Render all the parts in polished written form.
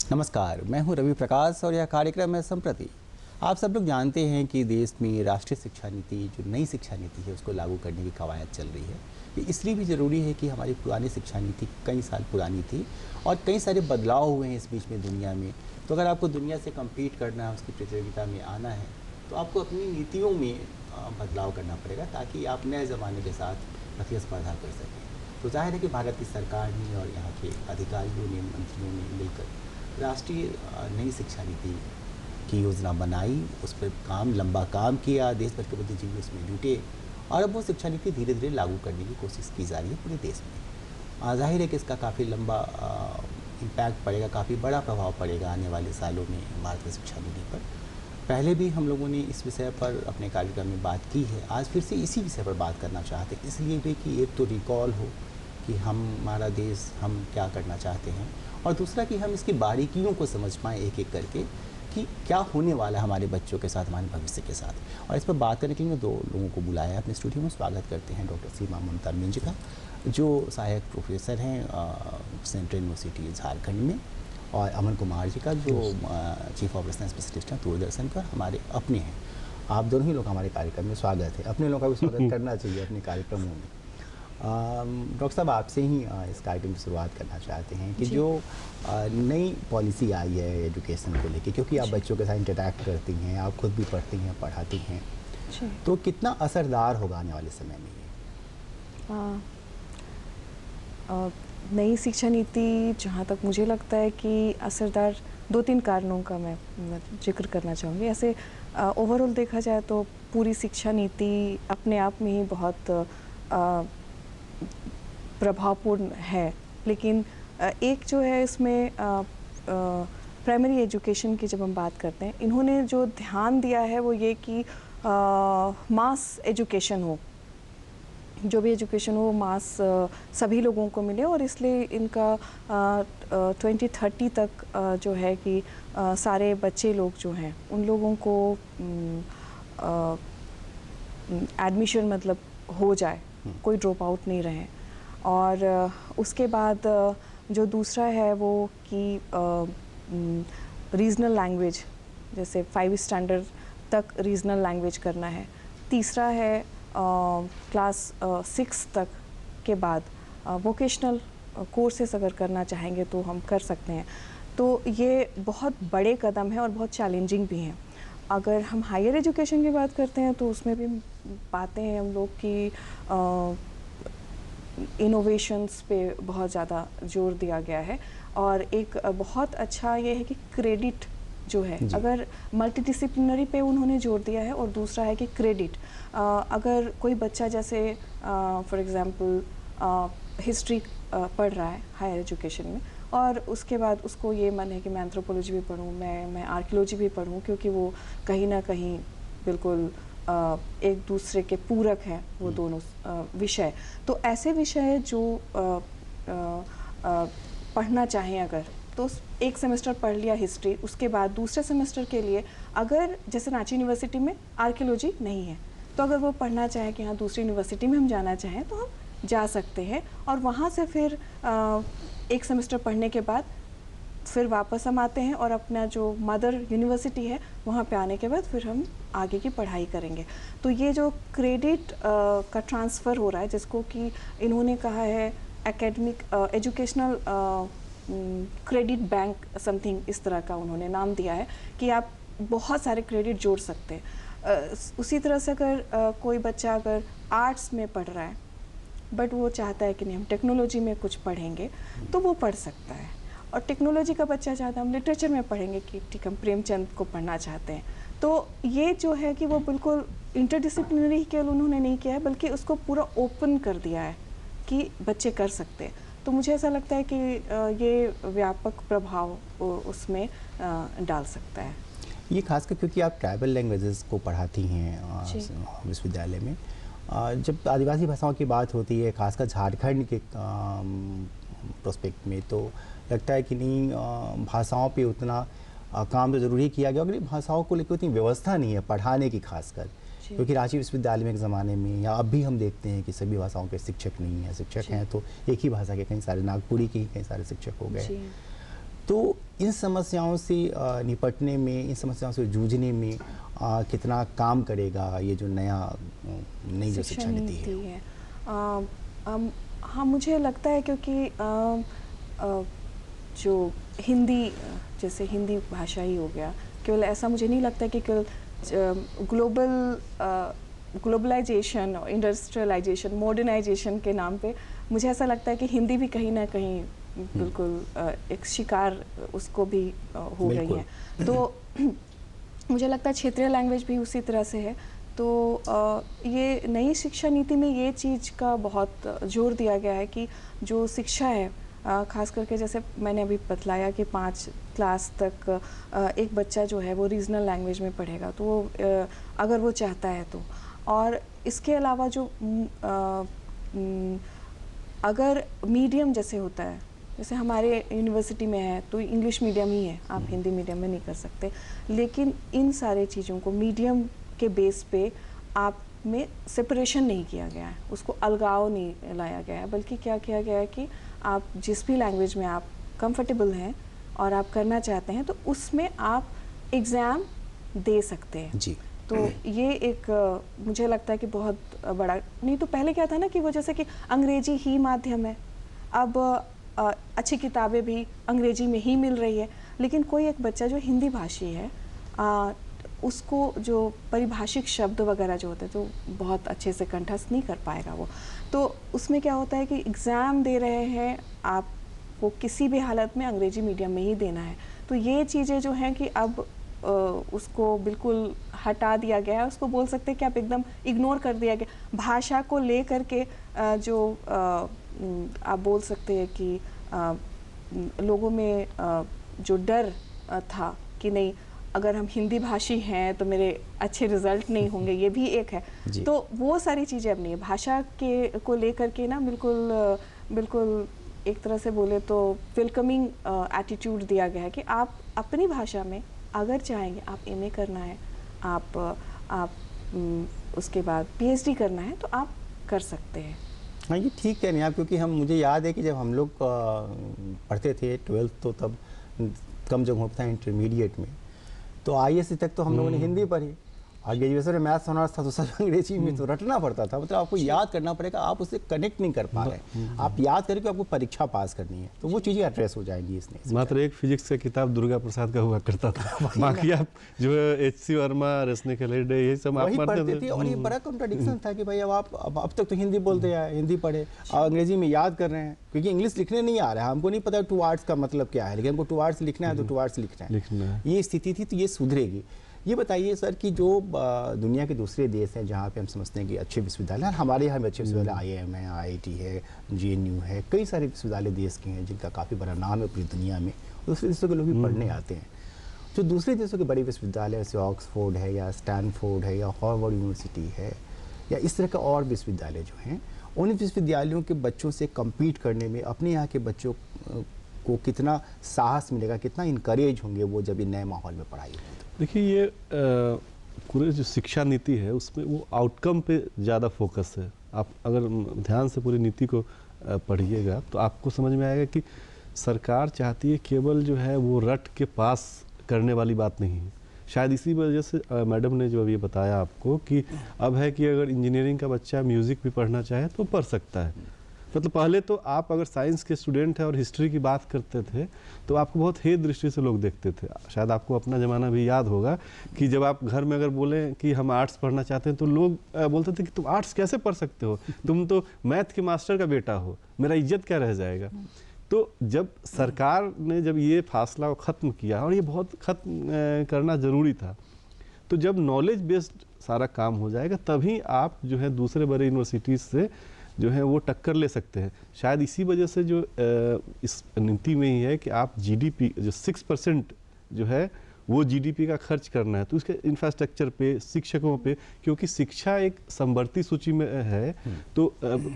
नमस्कार, मैं हूं रवि प्रकाश और यह कार्यक्रम है संप्रति। आप सब लोग जानते हैं कि देश में राष्ट्रीय शिक्षा नीति, जो नई शिक्षा नीति है, उसको लागू करने की कवायद चल रही है। ये इसलिए भी ज़रूरी है कि हमारी पुरानी शिक्षा नीति कई साल पुरानी थी और कई सारे बदलाव हुए हैं इस बीच में दुनिया में। तो अगर आपको दुनिया से कम्पीट करना है, उसकी प्रतियोगिता में आना है, तो आपको अपनी नीतियों में बदलाव करना पड़ेगा ताकि आप नए ज़माने के साथ प्रतिस्पर्धा कर सकें। तो जाहिर है कि भारत की सरकार ने और यहाँ के अधिकारियों ने, मंत्रियों ने मिलकर राष्ट्रीय नई शिक्षा नीति की योजना बनाई, उस पर लंबा काम किया, देश भर के बुद्धिजीवी उसमें जुटे और अब वो शिक्षा नीति धीरे धीरे लागू करने की कोशिश की जा रही है पूरे देश में। जाहिर है कि इसका काफ़ी लंबा इम्पैक्ट पड़ेगा, काफ़ी बड़ा प्रभाव पड़ेगा आने वाले सालों में भारत की शिक्षा नीति पर। पहले भी हम लोगों ने इस विषय पर अपने कार्यक्रम में बात की है, आज फिर से इसी विषय पर बात करना चाहते हैं, इसलिए भी कि एक तो रिकॉल हो कि हमारा देश हम क्या करना चाहते हैं और दूसरा कि हम इसकी बारीकियों को समझ पाएँ एक एक करके कि क्या होने वाला है हमारे बच्चों के साथ, हमारे भविष्य के साथ। और इस पर बात करने के लिए मैं दो लोगों को बुलाया है अपने स्टूडियो में। स्वागत करते हैं डॉक्टर सीमा ममता मिंज का, जो सहायक प्रोफेसर हैं सेंट्रल यूनिवर्सिटी झारखंड में, और अमन कुमार जी का, जो चीफ ऑपरेशन स्पेशलिस्ट हैं दूरदर्शन पर, हमारे अपने हैं। आप दोनों ही लोग हमारे कार्यक्रम में स्वागत है। अपने लोगों का भी स्वागत करना चाहिए अपने कार्यक्रमों में। डॉक्टर साहब, आपसे ही इस कार्यक्रम की शुरुआत करना चाहते हैं कि जो नई पॉलिसी आई है एजुकेशन को लेके, क्योंकि आप बच्चों के साथ इंटरैक्ट करती हैं, आप खुद भी पढ़ती हैं, पढ़ाती हैं, तो कितना असरदार होगा आने वाले समय में ये? नई शिक्षा नीति जहाँ तक मुझे लगता है कि असरदार दो तीन कारणों का मैं जिक्र करना चाहूँगी। ऐसे ओवरऑल देखा जाए तो पूरी शिक्षा नीति अपने आप में ही बहुत प्रभावपूर्ण है, लेकिन एक जो है इसमें प्राइमरी एजुकेशन की जब हम बात करते हैं, इन्होंने जो ध्यान दिया है वो ये कि मास एजुकेशन हो, जो भी एजुकेशन हो मास सभी लोगों को मिले, और इसलिए इनका 2030 तक जो है कि सारे बच्चे लोग जो हैं उन लोगों को एडमिशन मतलब हो जाए, कोई ड्रॉप आउट नहीं रहे। और उसके बाद जो दूसरा है वो कि रीजनल लैंग्वेज, जैसे 5 स्टैंडर्ड तक रीजनल लैंग्वेज करना है। तीसरा है क्लास 6 तक के बाद वोकेशनल कोर्सेस अगर करना चाहेंगे तो हम कर सकते हैं। तो ये बहुत बड़े कदम हैं और बहुत चैलेंजिंग भी हैं। अगर हम हायर एजुकेशन की बात करते हैं तो उसमें भी पाते हैं हम लोग कि इनोवेशंस पे बहुत ज़्यादा जोर दिया गया है, और एक बहुत अच्छा ये है कि क्रेडिट जो है, अगर मल्टीडिसिप्लिनरी पे उन्होंने जोर दिया है, और दूसरा है कि क्रेडिट, अगर कोई बच्चा जैसे फॉर एग्ज़ाम्पल हिस्ट्री पढ़ रहा है हायर एजुकेशन में, और उसके बाद उसको ये मन है कि मैं एंथ्रोपोलॉजी भी पढूँ, मैं आर्कियोलॉजी भी पढूँ, क्योंकि वो कहीं ना कहीं बिल्कुल एक दूसरे के पूरक हैं वो दोनों विषय। तो ऐसे विषय जो पढ़ना चाहें अगर, तो एक सेमेस्टर पढ़ लिया हिस्ट्री, उसके बाद दूसरे सेमेस्टर के लिए अगर जैसे रांची यूनिवर्सिटी में आर्कियोलॉजी नहीं है, तो अगर वो पढ़ना चाहें कि हाँ दूसरी यूनिवर्सिटी में हम जाना चाहें तो हम जा सकते हैं, और वहाँ से फिर एक सेमेस्टर पढ़ने के बाद फिर वापस हम आते हैं और अपना जो मदर यूनिवर्सिटी है वहाँ पे आने के बाद फिर हम आगे की पढ़ाई करेंगे। तो ये जो क्रेडिट का ट्रांसफ़र हो रहा है, जिसको कि इन्होंने कहा है academic educational credit bank something, इस तरह का उन्होंने नाम दिया है कि आप बहुत सारे क्रेडिट जोड़ सकते हैं। उसी तरह से अगर कोई बच्चा अगर आर्ट्स में पढ़ रहा है बट वो चाहता है कि नहीं हम टेक्नोलॉजी में कुछ पढ़ेंगे, तो वो पढ़ सकता है। और टेक्नोलॉजी का बच्चा चाहता है हम लिटरेचर में पढ़ेंगे कि ठीक हम प्रेमचंद को पढ़ना चाहते हैं, तो ये जो है कि वो बिल्कुल इंटरडिसिप्लिनरी केवल उन्होंने नहीं किया है, बल्कि उसको पूरा ओपन कर दिया है कि बच्चे कर सकते हैं। तो मुझे ऐसा लगता है कि ये व्यापक प्रभाव उसमें डाल सकता है। ये खासकर क्योंकि आप ट्राइबल लैंग्वेजेस को पढ़ाती हैं विश्वविद्यालय में, जब आदिवासी भाषाओं की बात होती है खासकर झारखंड के प्रोस्पेक्ट में, तो लगता है कि नहीं भाषाओं पे उतना काम तो ज़रूरी किया गया, अगर भाषाओं को लेकर उतनी व्यवस्था नहीं है पढ़ाने की खासकर, क्योंकि रांची विश्वविद्यालय में एक ज़माने में या अब भी हम देखते हैं कि सभी भाषाओं के शिक्षक नहीं हैं, शिक्षक हैं तो एक ही भाषा के कई सारे, नागपुरी के ही कई सारे शिक्षक हो गए। तो इन समस्याओं से निपटने में, इन समस्याओं से जूझने में कितना काम करेगा ये जो नई जो शिक्षा नीति है? हाँ, मुझे लगता है क्योंकि जो हिंदी, जैसे हिंदी भाषा ही हो गया, केवल ऐसा मुझे नहीं लगता कि केवल ग्लोबलाइजेशन और इंडस्ट्रियलाइजेशन, मॉडर्नाइजेशन के नाम पे मुझे ऐसा लगता है कि हिंदी भी कहीं ना कहीं बिल्कुल एक शिकार उसको भी हो गई है। तो मुझे लगता है क्षेत्रीय लैंग्वेज भी उसी तरह से है। तो ये नई शिक्षा नीति में ये चीज़ का बहुत जोर दिया गया है कि जो शिक्षा है, खास करके जैसे मैंने अभी बतलाया कि 5 क्लास तक एक बच्चा जो है वो रीजनल लैंग्वेज में पढ़ेगा, तो वो अगर वो चाहता है तो। और इसके अलावा जो अगर मीडियम जैसे होता है, जैसे हमारे यूनिवर्सिटी में है तो इंग्लिश मीडियम ही है, आप हिंदी मीडियम में नहीं कर सकते, लेकिन इन सारे चीज़ों को मीडियम के बेस पे आप में सेपरेशन नहीं किया गया है, उसको अलगाव नहीं लाया गया है, बल्कि क्या किया गया है कि आप जिस भी लैंग्वेज में आप कंफर्टेबल हैं और आप करना चाहते हैं तो उसमें आप एग्ज़ाम दे सकते हैं जी। तो ये एक मुझे लगता है कि बहुत बड़ा, नहीं तो पहले क्या था ना कि वो जैसे कि अंग्रेजी ही माध्यम है, अब अच्छी किताबें भी अंग्रेजी में ही मिल रही है, लेकिन कोई एक बच्चा जो हिंदी भाषी है उसको जो परिभाषिक शब्द वगैरह जो होते हैं तो बहुत अच्छे से कंठस्थ नहीं कर पाएगा वो। तो उसमें क्या होता है कि एग्ज़ाम दे रहे हैं, आपको किसी भी हालत में अंग्रेजी मीडियम में ही देना है। तो ये चीज़ें जो हैं कि अब उसको बिल्कुल हटा दिया गया है, उसको बोल सकते हैं कि आप एकदम इग्नोर कर दिया गया। भाषा को ले करके जो आप बोल सकते हैं कि लोगों में जो डर था कि नहीं अगर हम हिंदी भाषी हैं तो मेरे अच्छे रिजल्ट नहीं होंगे, ये भी एक है। तो वो सारी चीज़ें अब नहीं है। भाषा के को लेकर के ना बिल्कुल एक तरह से बोले तो वेलकमिंग एटीट्यूड दिया गया है कि आप अपनी भाषा में अगर चाहेंगे, आप एमए करना है, आप उसके बाद पीएचडी करना है तो आप कर सकते हैं। हाँ, ये ठीक है नहीं आप, क्योंकि मुझे याद है कि जब हम लोग पढ़ते थे 12th तो तब कम जगह होता था इंटरमीडिएट में, तो आईएससी तक तो हम लोगों ने हिंदी पढ़ी और ग्रेजुएशन में मैथ्स ऑनर्स था तो सब अंग्रेजी में, तो रटना पड़ता था। मतलब आपको याद करना पड़ेगा, आप उससे कनेक्ट नहीं कर पा रहे, आप याद करके आपको परीक्षा पास करनी है, तो वो चीज़ें एड्रेस हो जाएंगी इसमें। मात्र एक फिजिक्स का किताब दुर्गा प्रसाद का हुआ करता था, बाकी आप जो है एचसी वर्मा, रेस्निकल हेगड़े ये सब आप पढ़ते थे। और ये बड़ा कॉन्ट्राडिक्शन था कि भाई अब तक तो हिंदी बोलते हैं, हिंदी पढ़े और अंग्रेजी में याद कर रहे हैं, क्योंकि इंग्लिश लिखने नहीं आ रहा है, हमको नहीं पता टू वर्ड्स का मतलब क्या है, लेकिन हमको टू वर्ड्स लिखना है तो टू वर्ड्स लिखना है। ये स्थिति थी, तो ये सुधरेगी। ये बताइए सर कि जो दुनिया के दूसरे देश हैं जहाँ पे हम समझते हैं कि अच्छे विश्वविद्यालय, हमारे यहाँ भी अच्छे विश्वविद्यालय आईआईएम है, आईआईटी है, जेएनयू है, कई सारे विश्वविद्यालय देश के हैं जिनका काफ़ी बड़ा नाम है पूरी दुनिया में, दूसरे देशों के लोग भी पढ़ने आते हैं। जो दूसरे देशों के बड़े विश्वविद्यालय जैसे ऑक्सफोर्ड है या स्टैनफोर्ड है या हार्वर्ड यूनिवर्सिटी है या इस तरह का और विश्वविद्यालय जो हैं, उन विश्वविद्यालयों के बच्चों से कम्पीट करने में अपने यहाँ के बच्चों को कितना साहस मिलेगा, कितना इनकरेज होंगे वो जब ये नए माहौल में पढ़ाई होगी? देखिए, ये पूरे जो शिक्षा नीति है उसमें वो आउटकम पे ज़्यादा फोकस है। आप अगर ध्यान से पूरी नीति को पढ़िएगा तो आपको समझ में आएगा कि सरकार चाहती है केवल जो है वो रट के पास करने वाली बात नहीं है। शायद इसी वजह से मैडम ने जो अभी बताया आपको कि अब है कि अगर इंजीनियरिंग का बच्चा म्यूज़िक भी पढ़ना चाहे तो पढ़ सकता है। मतलब पहले तो आप अगर साइंस के स्टूडेंट हैं और हिस्ट्री की बात करते थे तो आपको बहुत हेय दृष्टि से लोग देखते थे। शायद आपको अपना ज़माना भी याद होगा कि जब आप घर में अगर बोलें कि हम आर्ट्स पढ़ना चाहते हैं तो लोग बोलते थे कि तुम आर्ट्स कैसे पढ़ सकते हो, तुम तो मैथ के मास्टर का बेटा हो, मेरा इज्जत क्या रह जाएगा। तो जब सरकार ने जब ये फासला ख़त्म किया, और ये बहुत ख़त्म करना ज़रूरी था, तो जब नॉलेज बेस्ड सारा काम हो जाएगा तभी आप जो है दूसरे बड़े यूनिवर्सिटीज़ से जो है वो टक्कर ले सकते हैं। शायद इसी वजह से जो इस नीति में ही है कि आप जीडीपी जो 6% जो है वो जीडीपी का खर्च करना है, तो उसके इंफ्रास्ट्रक्चर पे, शिक्षकों पे, क्योंकि शिक्षा एक समवर्ती सूची में है। तो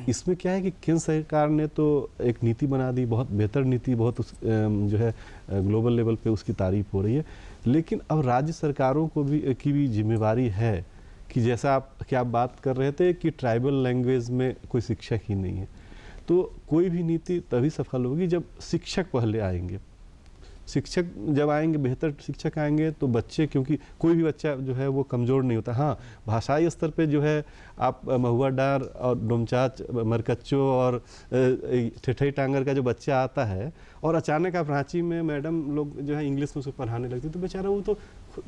इसमें क्या है कि केंद्र सरकार ने तो एक नीति बना दी, बहुत बेहतर नीति, बहुत जो है ग्लोबल लेवल पे उसकी तारीफ हो रही है, लेकिन अब राज्य सरकारों को भी की भी जिम्मेवारी है कि जैसा आप बात कर रहे थे कि ट्राइबल लैंग्वेज में कोई शिक्षक ही नहीं है, तो कोई भी नीति तभी सफल होगी जब शिक्षक पहले आएंगे। शिक्षक जब आएंगे, बेहतर शिक्षक आएंगे तो बच्चे, क्योंकि कोई भी बच्चा जो है वो कमज़ोर नहीं होता। हाँ, भाषाई स्तर पे जो है आप महुआ डार और डोमचाच मरकच्चो और ठेठई टांगर का जो बच्चा आता है और अचानक आप रांची में मैडम लोग जो है इंग्लिश में उसको पढ़ाने लगती, तो बेचारा वो तो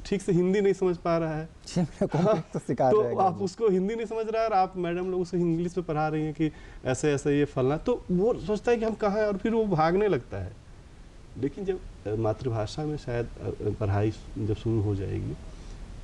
ठीक से हिंदी नहीं समझ पा रहा है। तो आप उसको हिंदी नहीं समझ रहा है और आप मैडम लोग उसको इंग्लिश में पढ़ा रही हैं कि ऐसे ऐसे ये फलना, तो वो सोचता है कि हम कहाँ हैं और फिर वो भागने लगता है। लेकिन जब मातृभाषा में शायद पढ़ाई जब शुरू हो जाएगी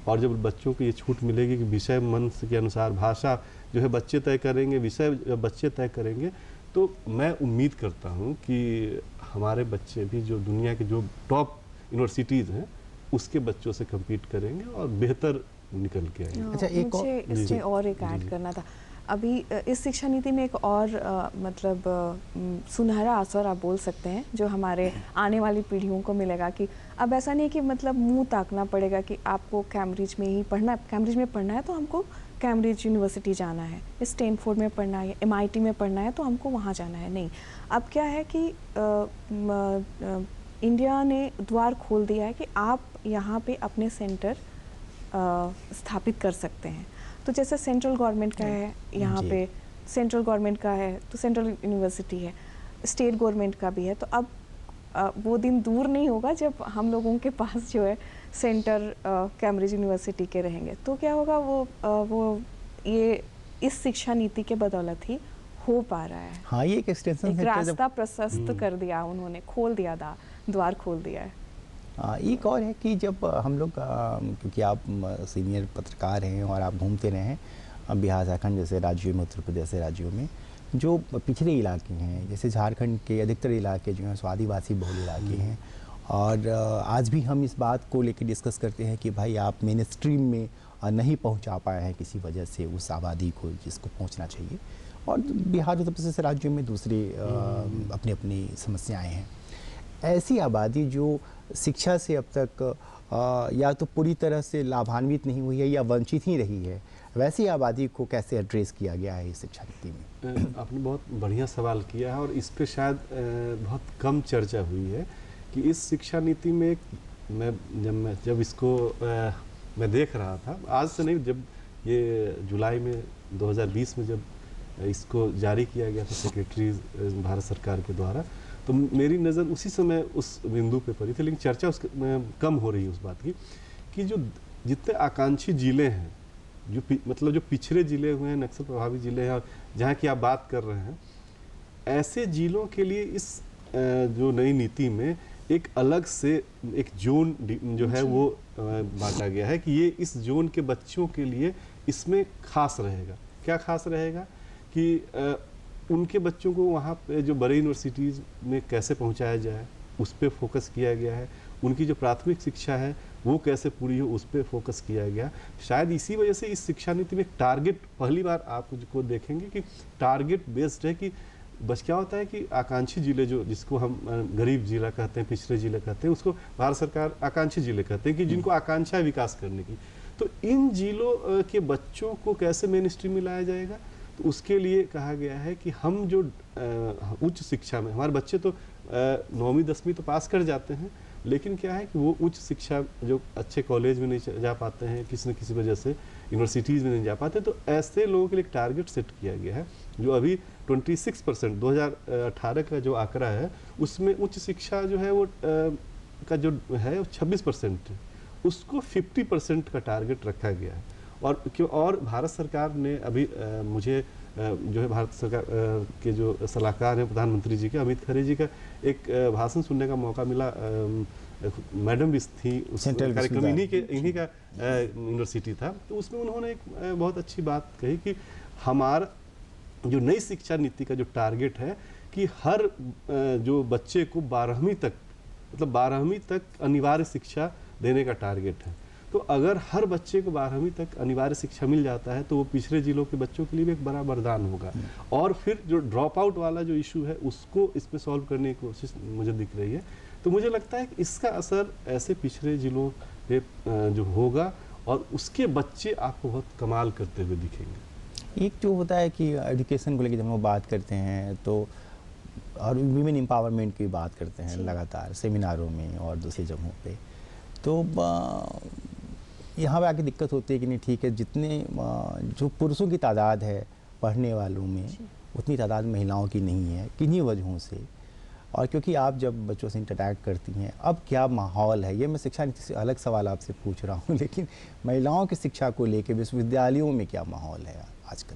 और जब बच्चों को ये छूट मिलेगी कि विषय मन के अनुसार भाषा जो है बच्चे तय करेंगे, विषय जब बच्चे तय करेंगे, तो मैं उम्मीद करता हूँ कि हमारे बच्चे भी जो दुनिया के जो टॉप यूनिवर्सिटीज़ हैं उसके बच्चों से कम्पीट करेंगे और बेहतर निकल के आएंगे। अच्छा, एक मुझे इसमें और एक ऐड करना था। अभी इस शिक्षा नीति में एक और मतलब सुनहरा अवसर आप बोल सकते हैं जो हमारे आने वाली पीढ़ियों को मिलेगा कि अब ऐसा नहीं कि मतलब मुंह ताकना पड़ेगा कि आपको कैम्ब्रिज में ही पढ़ना है, कैम्ब्रिज में पढ़ना है तो हमको कैम्ब्रिज यूनिवर्सिटी जाना है, स्टैनफोर्ड में पढ़ना है, MIT में पढ़ना है तो हमको वहाँ जाना है। नहीं, अब क्या है कि इंडिया ने द्वार खोल दिया है कि आप यहाँ पे अपने सेंटर स्थापित कर सकते हैं। तो जैसे सेंट्रल गवर्नमेंट का है यहाँ पे, सेंट्रल गवर्नमेंट का है तो सेंट्रल यूनिवर्सिटी है, स्टेट गवर्नमेंट का भी है। तो अब वो दिन दूर नहीं होगा जब हम लोगों के पास जो है सेंटर कैम्ब्रिज यूनिवर्सिटी के रहेंगे। तो क्या होगा, वो ये इस शिक्षा नीति के बदौलत ही हो पा रहा है। हाँ, ये एक एक्सटेंशन एक रास्ता प्रशस्त कर दिया उन्होंने, खोल दिया, द्वार खोल दिया है। एक और है कि जब हम लोग क्योंकि आप सीनियर पत्रकार हैं और आप घूमते रहे हैं बिहार झारखंड जैसे राज्यों में, उत्तर प्रदेश जैसे राज्यों में जो पिछड़े इलाके हैं, जैसे झारखंड के अधिकतर इलाके जो हैं सो आदिवासी बहुल इलाके हैं। और आज भी हम इस बात को लेकर डिस्कस करते हैं कि भाई आप मेन स्ट्रीम में नहीं पहुंचा पाए हैं किसी वजह से उस आबादी को जिसको पहुंचना चाहिए। और बिहार उत्तर प्रदेश राज्यों में दूसरे अपनी अपनी समस्याएं हैं। ऐसी आबादी जो शिक्षा से अब तक या तो पूरी तरह से लाभान्वित नहीं हुई है या वंचित ही रही है, वैसी आबादी को कैसे एड्रेस किया गया है इस शिक्षा नीति में? आपने बहुत बढ़िया सवाल किया है और इस पे शायद बहुत कम चर्चा हुई है कि इस शिक्षा नीति में जब इसको मैं देख रहा था, आज से नहीं, जब ये जुलाई में 2020 में जब इसको जारी किया गया था सेक्रेटरी भारत सरकार के द्वारा, तो मेरी नज़र उसी समय उस बिंदु पे पड़ी थी। लेकिन चर्चा उस कम हो रही है उस बात की कि जो जितने आकांक्षी ज़िले हैं, जो मतलब जो पिछड़े ज़िले हुए हैं, नक्सल प्रभावित ज़िले हैं, जहाँ की आप बात कर रहे हैं, ऐसे ज़िलों के लिए इस जो नई नीति में एक अलग से एक जोन जो है वो बांटा गया है कि ये इस जोन के बच्चों के लिए इसमें खास रहेगा। क्या खास रहेगा कि उनके बच्चों को वहाँ पे जो बड़े यूनिवर्सिटीज़ में कैसे पहुँचाया जाए उस पर फोकस किया गया है। उनकी जो प्राथमिक शिक्षा है वो कैसे पूरी हो उस पर फोकस किया गया। शायद इसी वजह से इस शिक्षा नीति में टारगेट पहली बार आपको देखेंगे कि टारगेट बेस्ड है कि बस क्या होता है कि आकांक्षी जिले जो जिसको हम गरीब जिला कहते हैं, पिछड़े जिले कहते हैं, उसको भारत सरकार आकांक्षी जिले कहते हैं कि जिनको आकांक्षा है विकास करने की। तो इन जिलों के बच्चों को कैसे मेन स्ट्रीम में लाया जाएगा, तो उसके लिए कहा गया है कि हम जो उच्च शिक्षा में हमारे बच्चे तो 9वीं 10वीं तो पास कर जाते हैं, लेकिन क्या है कि वो उच्च शिक्षा जो अच्छे कॉलेज में नहीं जा पाते हैं, किसी न किसी वजह से यूनिवर्सिटीज़ में नहीं जा पाते, तो ऐसे लोगों के लिए एक टारगेट सेट किया गया है जो अभी 26% 2018 का जो आंकड़ा है उसमें उच्च शिक्षा जो है वो का जो है 26% है, उसको 50% का टारगेट रखा गया है। और भारत सरकार ने अभी मुझे जो है भारत सरकार के जो सलाहकार हैं प्रधानमंत्री जी के, अमित खरे जी का एक भाषण सुनने का मौका मिला। मैडम भी थी उस कार्यक्रम, इन्हीं का यूनिवर्सिटी था, तो उसमें उन्होंने एक बहुत अच्छी बात कही कि हमारा जो नई शिक्षा नीति का जो टारगेट है कि हर जो बच्चे को 12वीं तक मतलब 12वीं तक अनिवार्य शिक्षा देने का टारगेट है। तो अगर हर बच्चे को 12वीं तक अनिवार्य शिक्षा मिल जाता है तो वो पिछड़े जिलों के बच्चों के लिए भी एक बड़ा वरदान होगा। और फिर जो ड्रॉप आउट वाला जो इशू है उसको इसमें सॉल्व करने की कोशिश मुझे दिख रही है। तो मुझे लगता है कि इसका असर ऐसे पिछड़े जिलों पे जो होगा और उसके बच्चे आपको बहुत कमाल करते हुए दिखेंगे। एक जो होता है कि एजुकेशन को लेकर जब हम बात करते हैं तो और वीमेन एम्पावरमेंट की बात करते हैं जी। लगातार सेमिनारों में और दूसरी जगहों पे, तो यहाँ पे आके दिक्कत होती है कि नहीं ठीक है, जितने जो पुरुषों की तादाद है पढ़ने वालों में, जी। उतनी तादाद महिलाओं की नहीं है, किन्हीं वजहों से। और क्योंकि आप जब बच्चों से इंटरैक्ट करती हैं, अब क्या माहौल है, ये मैं शिक्षा नीति से अलग सवाल आपसे पूछ रहा हूँ, लेकिन महिलाओं की शिक्षा को लेकर विश्वविद्यालयों में क्या माहौल है आजकल?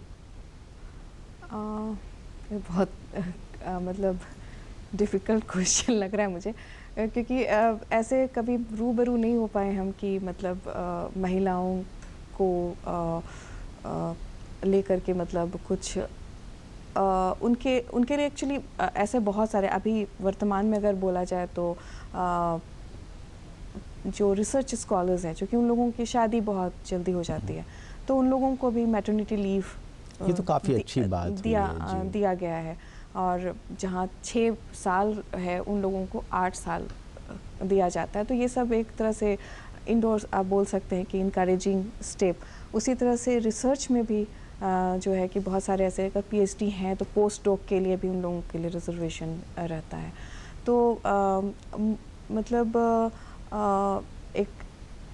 ये बहुत मतलब डिफ़िकल्ट क्वेश्चन लग रहा है मुझे, क्योंकि ऐसे कभी रूबरू नहीं हो पाए हम कि मतलब महिलाओं को लेकर के मतलब कुछ उनके लिए एक्चुअली ऐसे बहुत सारे अभी वर्तमान में अगर बोला जाए तो जो रिसर्च स्कॉलर्स हैं, क्योंकि उन लोगों की शादी बहुत जल्दी हो जाती है, तो उन लोगों को भी मैटरनिटी लीव ये तो काफ़ी अच्छी बात हुई है, जी। दिया गया है। और जहाँ 6 साल है उन लोगों को 8 साल दिया जाता है। तो ये सब एक तरह से इंडोर्स आप बोल सकते हैं कि इनकरेजिंग स्टेप। उसी तरह से रिसर्च में भी जो है कि बहुत सारे ऐसे अगर पीएचडी हैं तो पोस्ट डॉक के लिए भी उन लोगों के लिए रिजर्वेशन रहता है। तो मतलब एक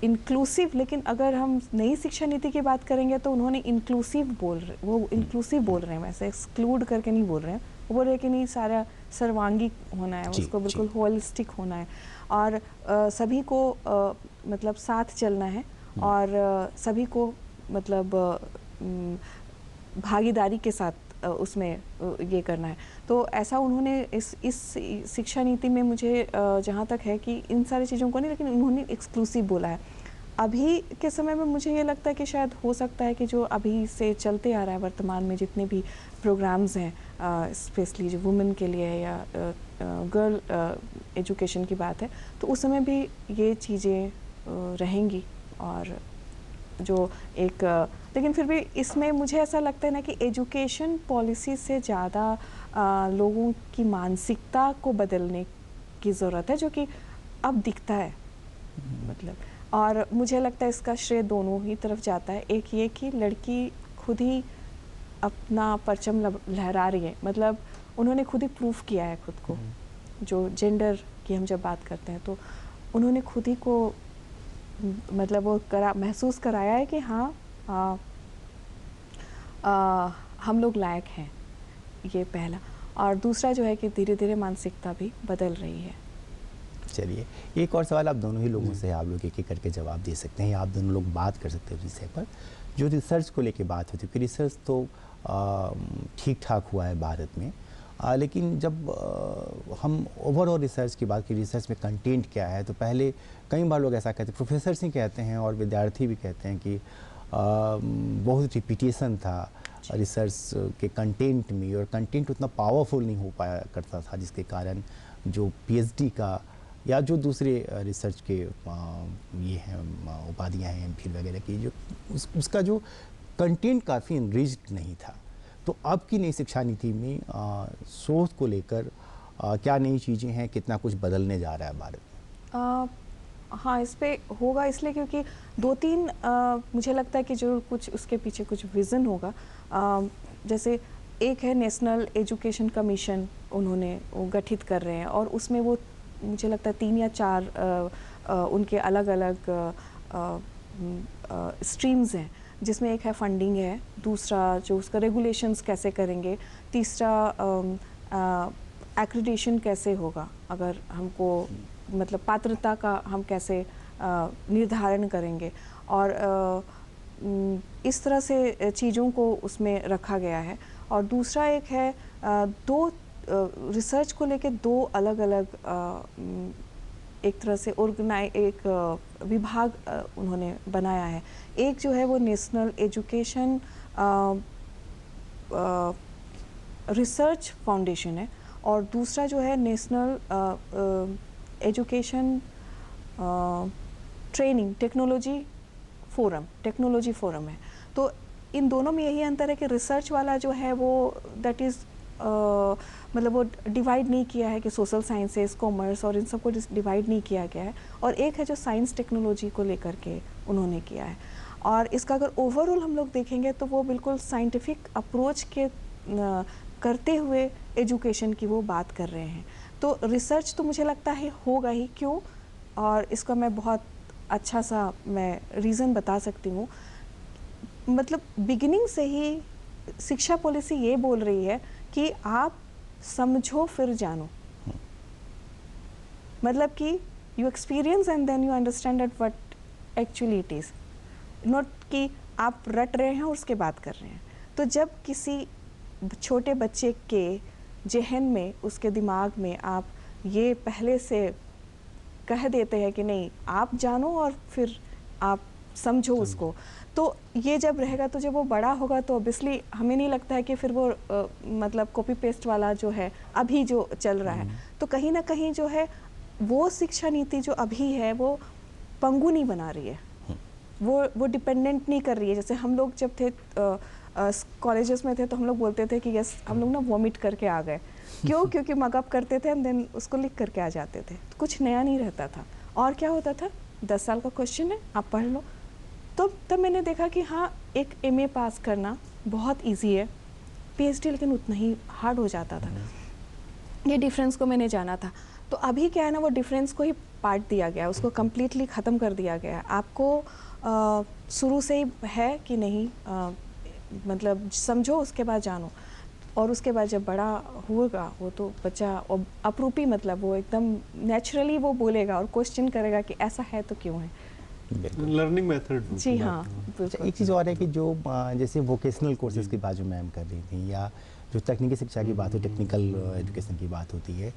इंक्लूसिव, लेकिन अगर हम नई शिक्षा नीति की बात करेंगे तो उन्होंने इंक्लूसिव बोल रहे हैं, वैसे एक्सक्लूड करके नहीं बोल रहे हैं। वो बोल रहे हैं कि नहीं, सारा सर्वांगी होना है, उसको बिल्कुल होलिस्टिक होना है और सभी को मतलब साथ चलना है और सभी को मतलब भागीदारी के साथ उसमें ये करना है। तो ऐसा उन्होंने इस शिक्षा नीति में मुझे जहाँ तक है कि इन सारी चीज़ों को नहीं, लेकिन उन्होंने एक्सक्लूसिव बोला है। अभी के समय में मुझे ये लगता है कि शायद हो सकता है कि जो अभी से चलते आ रहा है वर्तमान में जितने भी प्रोग्राम्स हैं, स्पेशली जो वुमेन के लिए है या गर्ल एजुकेशन की बात है, तो उस समय भी ये चीज़ें रहेंगी। और जो एक लेकिन फिर भी इसमें मुझे ऐसा लगता है ना कि एजुकेशन पॉलिसी से ज़्यादा लोगों की मानसिकता को बदलने की ज़रूरत है, जो कि अब दिखता है मतलब। और मुझे लगता है इसका श्रेय दोनों ही तरफ जाता है। एक ये कि लड़की खुद ही अपना परचम लहरा रही है, मतलब उन्होंने खुद ही प्रूफ किया है खुद को। जो जेंडर की हम जब बात करते हैं तो उन्होंने खुद ही को मतलब वो महसूस कराया है कि हाँ हम लोग लायक हैं, ये पहला। और दूसरा जो है कि धीरे धीरे मानसिकता भी बदल रही है। चलिए, एक और सवाल आप दोनों ही लोगों से आप लोग एक एक करके जवाब दे सकते हैं, आप दोनों लोग बात कर सकते हैं विषय पर। जो रिसर्च को लेके बात होती है कि रिसर्च तो ठीक ठाक हुआ है भारत में, लेकिन जब हम ओवरऑल रिसर्च की बात की, रिसर्च में कंटेंट क्या है, तो पहले कई बार लोग ऐसा कहते हैं, प्रोफेसर्स ही कहते हैं और विद्यार्थी भी कहते हैं कि बहुत रिपीटेशन था रिसर्च के कंटेंट में, और कंटेंट उतना पावरफुल नहीं हो पाया करता था, जिसके कारण जो पीएचडी का या जो दूसरे रिसर्च के ये हैं उपाधियाँ हैं एमफिल वगैरह की, जो उसका जो कंटेंट काफ़ी इनरिच्ड नहीं था। तो अब की नई शिक्षा नीति में सोच को लेकर क्या नई चीज़ें हैं, कितना कुछ बदलने जा रहा है भारत में? हाँ, इस पे होगा इसलिए क्योंकि 2-3 मुझे लगता है कि जो कुछ उसके पीछे कुछ विज़न होगा। जैसे एक है नेशनल एजुकेशन कमीशन, उन्होंने वो गठित कर रहे हैं और उसमें वो मुझे लगता है 3 या 4 उनके अलग अलग स्ट्रीम्स हैं, जिसमें एक है फंडिंग है, दूसरा जो उसका रेगुलेशंस कैसे करेंगे, तीसरा एक्रेडिटेशन कैसे होगा, अगर हमको मतलब पात्रता का हम कैसे निर्धारण करेंगे, और इस तरह से चीज़ों को उसमें रखा गया है। और दूसरा एक है रिसर्च को लेके 2 अलग अलग एक तरह से एक विभाग उन्होंने बनाया है। एक जो है वो नेशनल एजुकेशन रिसर्च फाउंडेशन है और दूसरा जो है national education training technology forum है। तो इन दोनों में यही अंतर है कि रिसर्च वाला जो है वो दैट इज़ मतलब वो डिवाइड नहीं किया है कि सोशल साइंसेस, कॉमर्स और इन सबको डिवाइड नहीं किया गया है, और एक है जो साइंस टेक्नोलॉजी को लेकर के उन्होंने किया है। और इसका अगर ओवरऑल हम लोग देखेंगे तो वो बिल्कुल साइंटिफिक अप्रोच के करते हुए एजुकेशन की वो बात कर रहे हैं। तो रिसर्च तो मुझे लगता है होगा ही, क्यों, और इसका मैं बहुत अच्छा सा मैं रीज़न बता सकती हूँ। मतलब बिगिनिंग से ही शिक्षा पॉलिसी ये बोल रही है कि आप समझो फिर जानो, मतलब कि you experience and then you understand at what actually it is, not कि आप रट रहे हैं और उसके बाद कर रहे हैं। तो जब किसी छोटे बच्चे के जहन में, उसके दिमाग में आप ये पहले से कह देते हैं कि नहीं आप जानो और फिर आप समझो उसको, तो ये जब रहेगा तो जब वो बड़ा होगा तो ऑब्वियसली हमें नहीं लगता है कि फिर वो मतलब कॉपी पेस्ट वाला जो है अभी जो चल रहा है, तो कहीं ना कहीं जो है वो शिक्षा नीति जो अभी है वो पंगु नहीं बना रही है, वो डिपेंडेंट नहीं कर रही है। जैसे हम लोग जब थे कॉलेजेस में थे तो हम लोग बोलते थे कि यस हम लोग ना वॉमिट करके आ गए, क्यों, क्योंकि मगअप करते थे एंड देन उसको लिख करके आ जाते थे, तो कुछ नया नहीं रहता था। और क्या होता था, 10 साल का क्वेश्चन है आप पढ़ लो। तो तब मैंने देखा कि हाँ एक MA पास करना बहुत इजी है, PhD लेकिन उतना ही हार्ड हो जाता था। ये डिफरेंस को मैंने जाना था। तो अभी क्या है ना, वो डिफरेंस को ही पार्ट दिया गया, उसको कम्प्लीटली ख़त्म कर दिया गया। आपको शुरू से ही है कि नहीं, मतलब समझो उसके बाद जानो, और उसके बाद जब बड़ा होगा वो तो बच्चा अपरूपी, मतलब वो एकदम नेचुरली वो बोलेगा और क्वेश्चन करेगा कि ऐसा है तो क्यों है। Learning method. जी हाँ, एक चीज़ और है कि जो जैसे वोकेशनल कोर्सेज की बात जो मैम कर रही थी, या जो तकनीकी शिक्षा की बात हो, टेक्निकल एजुकेशन की बात होती है,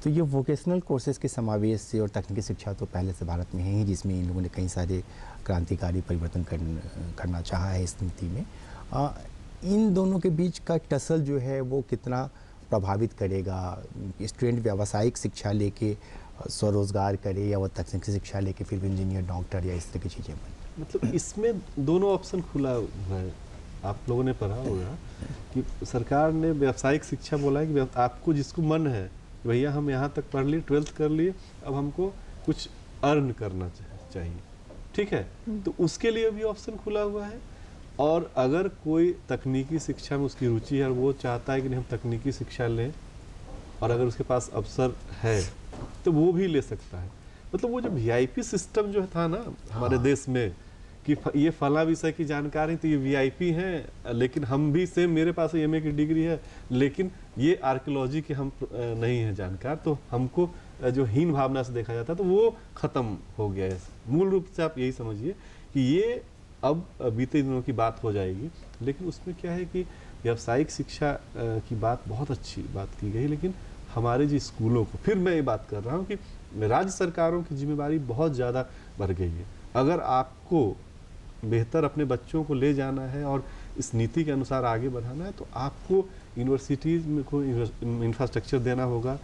तो ये वोकेशनल कोर्सेज के समावेश से और तकनीकी शिक्षा तो पहले से भारत में है ही, जिसमें इन लोगों ने कई सारे क्रांतिकारी परिवर्तन करना चाहा है इस नीति में। इन दोनों के बीच का टसल जो है वो कितना प्रभावित करेगा, स्टूडेंट व्यावसायिक शिक्षा लेके स्वरोजगार करे, या वो तकनीकी शिक्षा लेके फिर इंजीनियर, डॉक्टर या इस तरह की चीज़ें बने। मतलब इसमें दोनों ऑप्शन खुला हुआ है। आप लोगों ने पढ़ा होगा कि सरकार ने व्यावसायिक शिक्षा बोला है कि आपको जिसको मन है भैया हम यहाँ तक पढ़ लिए, 12th कर लिए, अब हमको कुछ अर्न करना चाहिए, ठीक है, तो उसके लिए भी ऑप्शन खुला हुआ है। और अगर कोई तकनीकी शिक्षा में उसकी रुचि है और वो चाहता है कि नहीं हम तकनीकी शिक्षा लें, और अगर उसके पास अवसर है तो वो भी ले सकता है। मतलब वो जो VIP सिस्टम जो था ना हमारे देश में कि ये फला विषय की जानकारी तो ये VIP हैं, लेकिन हम भी सेम, मेरे पास MA की डिग्री है लेकिन ये आर्कियोलॉजी के हम नहीं है जानकार, तो हमको जो हीन भावना से देखा जाता, तो वो ख़त्म हो गया है। मूल रूप से आप यही समझिए कि ये अब बीते दिनों की बात हो जाएगी। लेकिन उसमें क्या है कि व्यावसायिक शिक्षा की बात बहुत अच्छी बात की गई, लेकिन हमारे जो स्कूलों को, फिर मैं ये बात कर रहा हूँ कि राज्य सरकारों की जिम्मेदारी बहुत ज़्यादा बढ़ गई है। अगर आपको बेहतर अपने बच्चों को ले जाना है और इस नीति के अनुसार आगे बढ़ाना है, तो आपको यूनिवर्सिटीज़ में को इंफ्रास्ट्रक्चर देना होगा,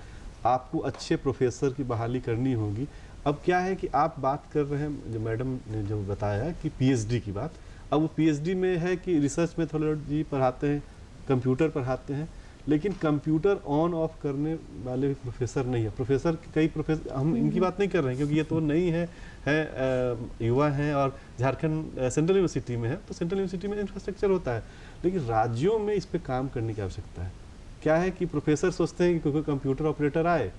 आपको अच्छे प्रोफेसर की बहाली करनी होगी। अब क्या है कि आप बात कर रहे हैं, जो मैडम ने जो बताया कि PhD की बात, अब वो PhD में है कि रिसर्च मेथोडोलॉजी पढ़ाते हैं, कंप्यूटर पढ़ाते हैं, लेकिन कंप्यूटर ऑन ऑफ करने वाले भी प्रोफेसर नहीं है। प्रोफेसर, कई प्रोफेसर, हम इनकी बात नहीं कर रहे हैं क्योंकि ये तो नहीं है, युवा हैं और झारखंड सेंट्रल यूनिवर्सिटी में है, तो सेंट्रल यूनिवर्सिटी में इंफ्रास्ट्रक्चर होता है, लेकिन राज्यों में इस पर काम करने की आवश्यकता है। क्या है कि प्रोफेसर सोचते हैं कि कोई कंप्यूटर ऑपरेटर आए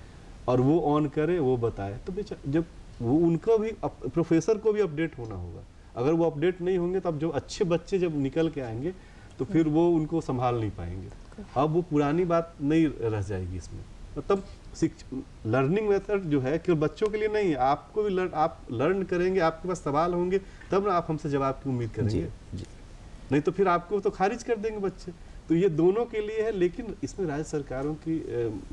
और वो ऑन करे, वो बताए, तो जब वो उनको भी, प्रोफेसर को भी अपडेट होना होगा। अगर वो अपडेट नहीं होंगे तो अब जो अच्छे बच्चे जब निकल के आएंगे तो फिर वो उनको संभाल नहीं पाएंगे। अब वो पुरानी बात नहीं रह जाएगी इसमें। मतलब लर्निंग मेथड जो है केवल बच्चों के लिए नहीं है, आपको भी आप लर्न करेंगे, आपके पास सवाल होंगे तब ना आप हमसे जवाब की उम्मीद करेंगे। जी। नहीं तो फिर आपको तो खारिज कर देंगे बच्चे। तो ये दोनों के लिए है, लेकिन इसमें राज्य सरकारों की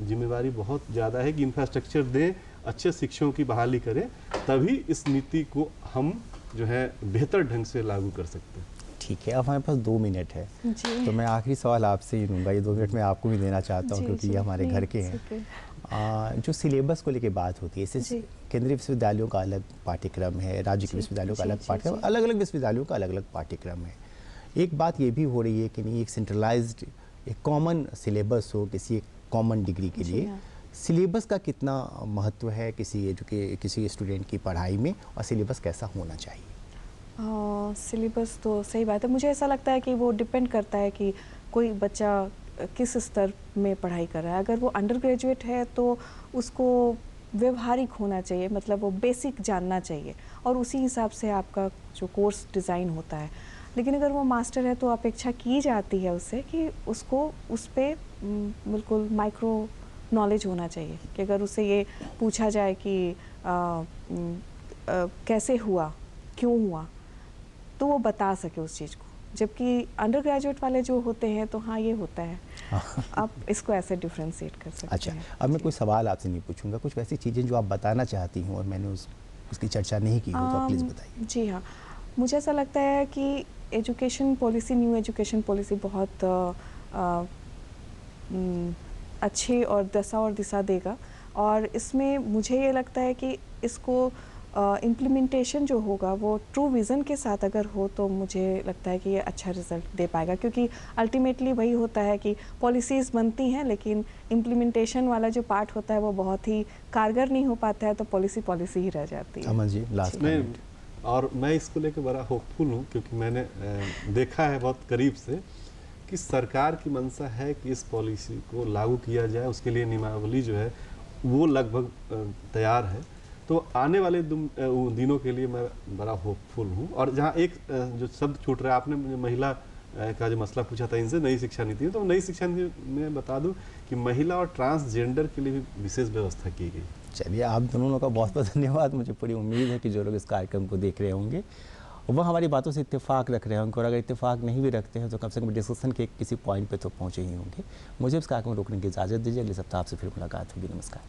जिम्मेवारी बहुत ज़्यादा है कि इंफ्रास्ट्रक्चर दें, अच्छे शिक्षकों की बहाली करें, तभी इस नीति को हम जो है बेहतर ढंग से लागू कर सकते हैं। ठीक है, अब हमारे पास 2 मिनट है, तो मैं आखिरी सवाल आपसे ही लूँगा, ये 2 मिनट मैं आपको भी देना चाहता हूँ क्योंकि ये हमारे घर के हैं। जो सिलेबस को लेके बात होती है, इससे केंद्रीय विश्वविद्यालयों का अलग पाठ्यक्रम है, राज्य के विश्वविद्यालयों का अलग पाठ्यक्रम, अलग अलग विश्वविद्यालयों का अलग अलग पाठ्यक्रम है। एक बात ये भी हो रही है कि नहीं, एक सेंट्रलाइज्ड, एक कॉमन सिलेबस हो किसी एक कॉमन डिग्री के लिए। सिलेबस का कितना महत्व है किसी स्टूडेंट की पढ़ाई में, और सिलेबस कैसा होना चाहिए? सिलेबस तो सही बात है, मुझे ऐसा लगता है कि वो डिपेंड करता है कि कोई बच्चा किस स्तर में पढ़ाई कर रहा है। अगर वो अंडर ग्रेजुएट है तो उसको व्यवहारिक होना चाहिए, मतलब वो बेसिक जानना चाहिए और उसी हिसाब से आपका जो कोर्स डिज़ाइन होता है। लेकिन अगर वो मास्टर है तो अपेक्षा की जाती है उससे कि उसको उस पर बिल्कुल माइक्रो नॉलेज होना चाहिए कि अगर उससे ये पूछा जाए कि कैसे हुआ, क्यों हुआ, तो वो बता सके उस चीज़ को। जबकि अंडर ग्रेजुएट वाले जो होते हैं तो हाँ ये होता है, आप इसको ऐसे डिफ्रेंशिएट कर सकते अच्छा, हैं। अब मैं कोई सवाल आपसे नहीं पूछूंगा, कुछ वैसी चीज़ें जो आप बताना चाहती हूँ और मैंने उसकी चर्चा नहीं की हो तो आप प्लीज़ बताइए। जी हाँ, मुझे ऐसा लगता है कि education policy, new education policy बहुत अच्छी और दशा और दिशा देगा और इसमें मुझे ये लगता है कि इसको इम्प्लीमेंटेशन जो होगा वो ट्रू विज़न के साथ अगर हो तो मुझे लगता है कि ये अच्छा रिजल्ट दे पाएगा, क्योंकि अल्टीमेटली वही होता है कि पॉलिसीज़ बनती हैं लेकिन इम्प्लीमेंटेशन वाला जो पार्ट होता है वो बहुत ही कारगर नहीं हो पाता है, तो पॉलिसी ही रह जाती है। अमन जी, लास्ट नहीं, और मैं इसको लेकर बड़ा होपफुल हूँ क्योंकि मैंने देखा है बहुत करीब से कि सरकार की मंशा है कि इस पॉलिसी को लागू किया जाए, उसके लिए नियमावली जो है वो लगभग तैयार है। तो आने वाले दिनों के लिए मैं बड़ा होपफुल हूँ। और जहाँ एक जो शब्द छूट रहा है, आपने मुझे महिला का जो मसला पूछा था इनसे, नई शिक्षा नीति, तो नई शिक्षा नीति में बता दूं कि महिला और ट्रांसजेंडर के लिए भी विशेष व्यवस्था की गई। चलिए, आप दोनों का बहुत बहुत धन्यवाद। मुझे पूरी उम्मीद है कि जो लोग इस कार्यक्रम को देख रहे होंगे वो हमारी बातों से इत्तेफाक रख रहे होंगे, और अगर इत्तेफाक नहीं भी रखते हैं तो कम से कम डिस्कशन के किसी पॉइंट पे तो पहुँचे ही होंगे। मुझे इस कार्यक्रम को रोकने की इजाज़त दीजिए। अगले सप्ताह आपसे फिर मुलाकात होगी। नमस्कार।